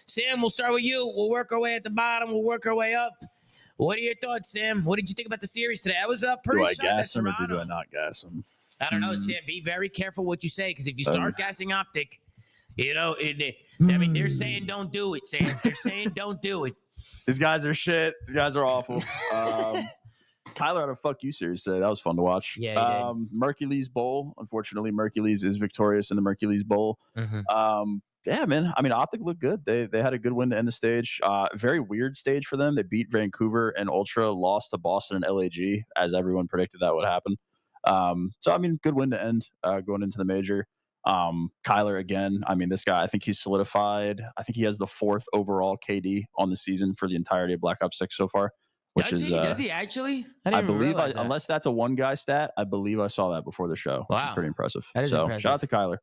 Sam, we'll start with you. We'll work our way at the bottom. We'll work our way up. What are your thoughts, Sam? What did you think about the series today? I was pretty Do I shocked gas at him or Toronto. do I not gas him? I don't know, Sam. Be very careful what you say, because if you start gassing Optic, I mean, they're saying don't do it, Sam. They're saying don't do it. These guys are shit. These guys are awful. Tyler had a fuck you series today. That was fun to watch. Yeah, Mercules Bowl. Unfortunately, Mercules is victorious in the Mercules Bowl. Yeah, man. I mean, Optic looked good. They had a good win to end the stage. Very weird stage for them. They beat Vancouver and Ultra, lost to Boston and LAG, as everyone predicted that would happen. So, I mean, good win to end going into the major. Kyler, again, I mean, this guy, I think he's solidified. I think he has the 4th overall KD on the season for the entirety of Black Ops 6 so far. Does he actually? I believe, unless that's a one guy stat, I believe I saw that before the show. Wow. Which is pretty impressive. That is impressive. Shout out to Kyler.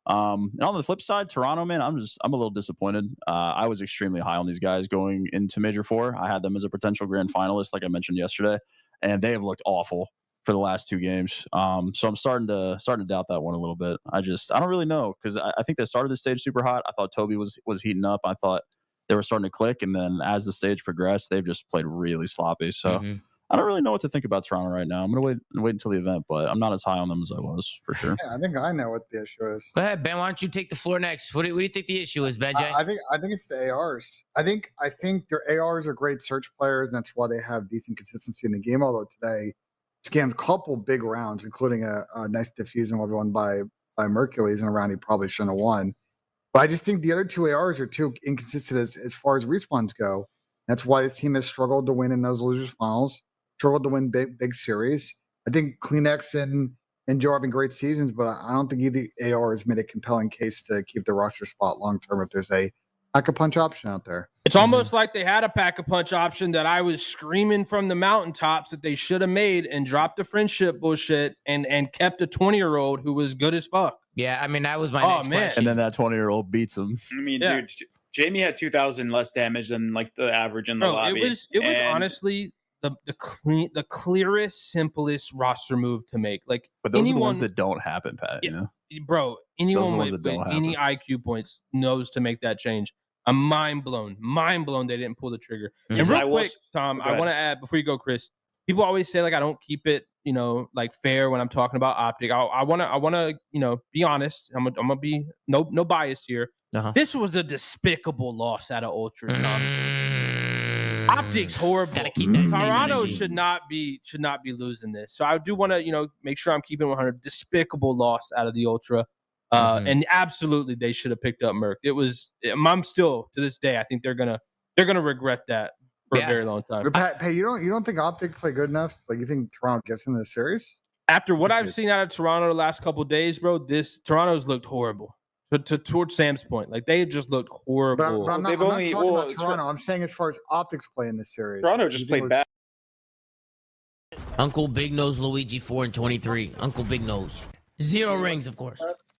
And on the flip side, Toronto, man, I'm a little disappointed. I was extremely high on these guys going into Major 4. I had them as a potential grand finalist, like I mentioned yesterday, and they have looked awful for the last 2 games. So I'm starting to doubt that one a little bit. I don't really know, because I think they started the stage super hot. I thought Toby was heating up. I thought they were starting to click, and then as the stage progressed, they've just played really sloppy. So I don't really know what to think about Toronto right now. I'm gonna wait until the event, but I'm not as high on them as I was, for sure. Yeah, I think I know what the issue is. Go ahead, Ben. Why don't you take the floor next? What do you think the issue is, Ben? I think it's the ARs. I think their ARs are great search players, and that's why they have decent consistency in the game. Although today, scammed a couple big rounds, including a nice defuse and one by Mercules in a round he probably shouldn't have won. But I just think the other 2 ARs are too inconsistent as far as respawns go. That's why this team has struggled to win in those losers finals, struggled to win big series. I think Kleenex and Joe having great seasons, but I don't think either AR has made a compelling case to keep the roster spot long term if there's a pack-a-punch option out there. It's almost like they had a pack-a-punch option that I was screaming from the mountaintops that they should have made, and dropped the friendship bullshit and kept a 20-year-old who was good as fuck. Yeah, I mean, that was my next question. And then that 20-year-old beats him. I mean, dude, Jamie had 2,000 less damage than like the average in the lobby. It was honestly the clearest, simplest roster move to make. Like, but those are the ones that don't happen, Pat. You know, bro. Anyone with any IQ points knows to make that change. I'm mind blown they didn't pull the trigger. And real quick, Tom, I want to add before you go, Chris. People always say like I don't keep it, like fair when I'm talking about Optic. I wanna, be honest. I'm gonna be no bias here. This was a despicable loss out of Ultra, Tom. Optic's horrible. Gotta keep that Toronto same energy. should not be losing this. So I do want to, make sure I'm keeping 100. Despicable loss out of the Ultra. And absolutely, they should have picked up Merc. I'm still to this day. I think they're gonna regret that for a very long time. But Pat, you don't think Optic play good enough? Like, you think Toronto gets in this series? After what I've seen out of Toronto the last couple of days, bro, Toronto's looked horrible. Towards Sam's point, like they just looked horrible. But I'm not talking about Toronto. I'm saying as far as Optics play in this series. Toronto just played bad. Uncle Big Nose Luigi 4 and 23. Uncle Big Nose. 0 rings, of course.